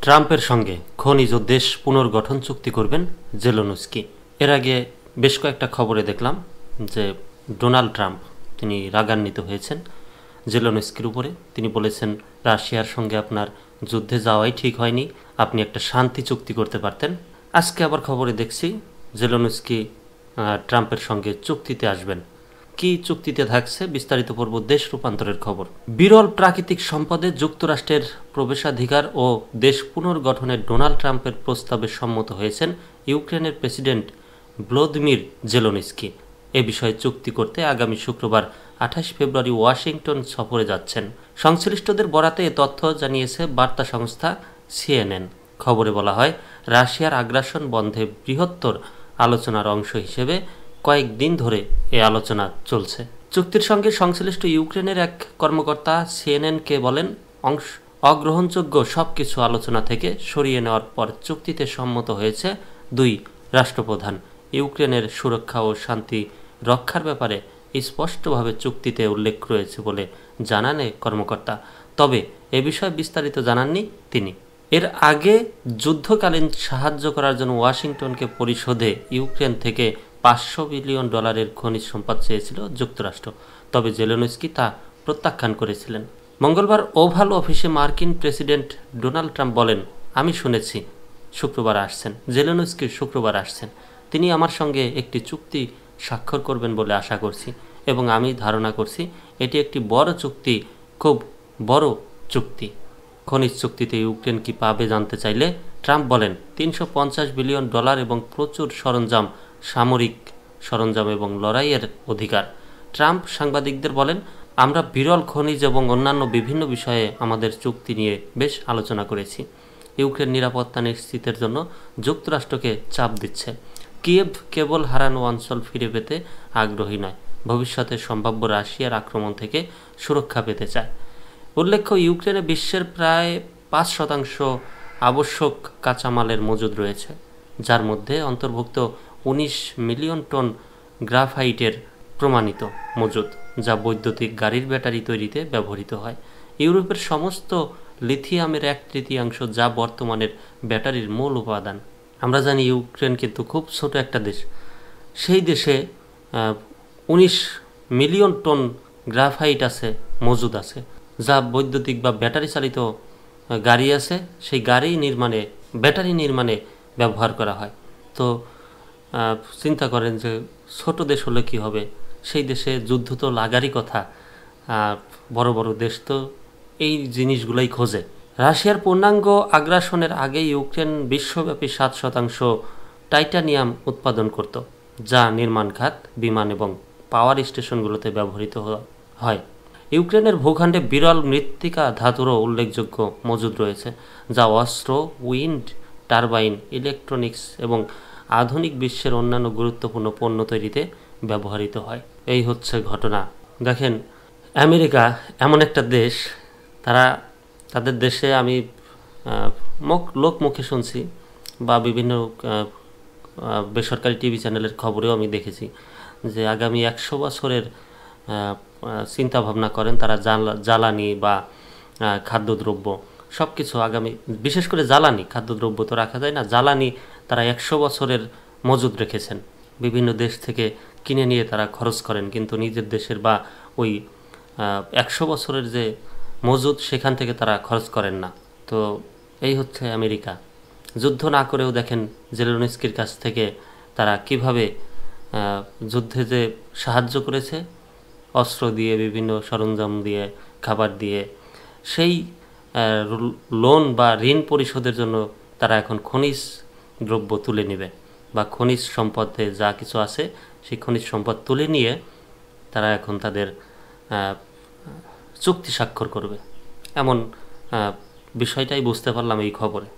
ট্রাম্পের সঙ্গে খনিজ ও দেশ পুনর্গঠন চুক্তি করবেন জেলেনস্কি। এর আগে বেশ কয়েকটা খবরে দেখলাম যে ডোনাল্ড ট্রাম্প তিনি রাগান্বিত হয়েছেন জেলেনস্কির উপরে। তিনি বলেছেন, রাশিয়ার সঙ্গে আপনার যুদ্ধে যাওয়াই ঠিক হয়নি, আপনি একটা শান্তি চুক্তি করতে পারতেন। আজকে আবার খবরে দেখছি জেলেনস্কি ট্রাম্পের সঙ্গে চুক্তিতে আসবেন। কি চুক্তিতে থাকছে বিস্তারিত পর্ব দেশ রূপান্তরের খবর। বিরল প্রাকৃতিক সম্পদে যুক্তরাষ্ট্রের প্রবেশাধিকার ও দেশ পুনর্গঠনের ডোনাল্ড ট্রাম্পের প্রস্তাবে সম্মত হয়েছেন ইউক্রেনের প্রেসিডেন্ট ভলোদিমির জেলেনস্কি। এ বিষয়ে চুক্তি করতে আগামী শুক্রবার 28 ফেব্রুয়ারি ওয়াশিংটন সফরে যাচ্ছেন। সংশ্লিষ্টদের বরাতে এ তথ্য জানিয়েছে বার্তা সংস্থা সিএনএন। খবরে বলা হয়, রাশিয়ার আগ্রাসন বন্ধে বৃহত্তর আলোচনার অংশ হিসেবে কয়েকদিন ধরে এ আলোচনা চলছে। চুক্তির সঙ্গে সংশ্লিষ্ট ইউক্রেনের এক কর্মকর্তা সিএনএনকে বলেন, অগ্রহণযোগ্য সবকিছু আলোচনা থেকে সরিয়ে নেওয়ার পর চুক্তিতে সম্মত হয়েছে দুই রাষ্ট্রপ্রধান। ইউক্রেনের সুরক্ষা ও শান্তি রক্ষার ব্যাপারে স্পষ্টভাবে চুক্তিতে উল্লেখ রয়েছে বলে জানান এ কর্মকর্তা। তবে এ বিষয়ে বিস্তারিত জানাননি তিনি। এর আগে যুদ্ধকালীন সাহায্য করার জন্য ওয়াশিংটনকে পরিশোধে ইউক্রেন থেকে $500 বিলিয়ন খনিজ সম্পদ চেয়েছিল যুক্তরাষ্ট্র। তবে জেলেনস্কি তা প্রত্যাখ্যান করেছিলেন। মঙ্গলবার ওভাল অফিসে মার্কিন প্রেসিডেন্ট ডোনাল্ড ট্রাম্প বলেন, আমি শুনেছি শুক্রবার আসছেন, জেলেনস্কি শুক্রবার আসছেন। তিনি আমার সঙ্গে একটি চুক্তি স্বাক্ষর করবেন বলে আশা করছি এবং আমি ধারণা করছি এটি একটি বড় চুক্তি, খুব বড় চুক্তি। খনিজ চুক্তিতে ইউক্রেন কি পাবে জানতে চাইলে ট্রাম্প বলেন, $350 বিলিয়ন এবং প্রচুর সরঞ্জাম, সামরিক সরঞ্জাম এবং লড়াইয়ের অধিকার। ট্রাম্প সাংবাদিকদের বলেন, আমরা বিরল খনিজ এবং অন্যান্য বিভিন্ন বিষয়ে আমাদের চুক্তি নিয়ে বেশ আলোচনা করেছি। ইউক্রেন নিরাপত্তা নিশ্চিতের জন্য যুক্তরাষ্ট্রকে চাপ দিচ্ছে। কিয়েভ কেবল হারানো অঞ্চল ফিরে পেতে আগ্রহী নয়, ভবিষ্যতে সম্ভাব্য রাশিয়ার আক্রমণ থেকে সুরক্ষা পেতে চায়। উল্লেখ্য, ইউক্রেনে বিশ্বের প্রায় 5% আবশ্যক কাঁচামালের মজুদ রয়েছে, যার মধ্যে অন্তর্ভুক্ত 19 মিলিয়ন টন গ্রাফাইটের প্রমাণিত মজুদ, যা বৈদ্যুতিক গাড়ির ব্যাটারি তৈরিতে ব্যবহৃত হয়। ইউরোপের সমস্ত লিথিয়ামের 1/3, যা বর্তমানের ব্যাটারির মূল উপাদান। আমরা জানি ইউক্রেন কিন্তু খুব ছোট একটা দেশ। সেই দেশে 19 মিলিয়ন টন গ্রাফাইট আছে, মজুদ আছে, যা বৈদ্যুতিক বা ব্যাটারি চালিত গাড়ি আছে, সেই গাড়ি নির্মাণে, ব্যাটারি নির্মাণে ব্যবহার করা হয়। তো চিন্তা করেন যে ছোট দেশ হলে কি হবে। সেই দেশে যুদ্ধ তো লাগারই কথা। বড় বড় দেশ তো এই জিনিসগুলোই খোঁজে। রাশিয়ার পূর্ণাঙ্গ আগ্রাসনের আগে ইউক্রেন বিশ্বব্যাপী 7% টাইটানিয়াম উৎপাদন করত, যা নির্মাণ খাত, বিমান এবং পাওয়ার স্টেশনগুলোতে ব্যবহৃত হয়। ইউক্রেনের ভূখণ্ডে বিরল মৃত্তিকা ধাতুরও উল্লেখযোগ্য মজুদ রয়েছে, যা অস্ত্র, উইন্ড টারবাইন, ইলেকট্রনিক্স এবং আধুনিক বিশ্বের অন্যান্য গুরুত্বপূর্ণ পণ্য তৈরিতে ব্যবহৃত হয়। এই হচ্ছে ঘটনা। দেখেন, আমেরিকা এমন একটা দেশ, তাদের দেশে আমি লোকমুখে শুনছি বা বিভিন্ন বেসরকারি টিভি চ্যানেলের খবরেও আমি দেখেছি যে আগামী 100 বছরের চিন্তা ভাবনা করেন তারা। জ্বালানি বা খাদ্যদ্রব্য সব কিছু আগামী, বিশেষ করে জ্বালানি, খাদ্যদ্রব্য তো রাখা যায় না, জ্বালানি তারা 100 বছরের মজুদ রেখেছেন। বিভিন্ন দেশ থেকে কিনে নিয়ে তারা খরচ করেন, কিন্তু নিজের দেশের বা ওই 100 বছরের যে মজুদ সেখান থেকে তারা খরচ করেন না। তো এই হচ্ছে আমেরিকা। যুদ্ধ না করেও দেখেন জেলেনস্কির কাছ থেকে তারা কিভাবে যুদ্ধে যে সাহায্য করেছে, অস্ত্র দিয়ে, বিভিন্ন সরঞ্জাম দিয়ে, খাবার দিয়ে। সেই লোন বা ঋণ পরিশোধের জন্য তারা এখন খনিজ দ্রব্য তুলে নেবে বা খনিজ সম্পদে যা কিছু আছে সেই খনিজ সম্পদ তুলে নিয়ে তারা এখন তাদের চুক্তি স্বাক্ষর করবে। এমন বিষয়টাই বুঝতে পারলাম এই খবরে।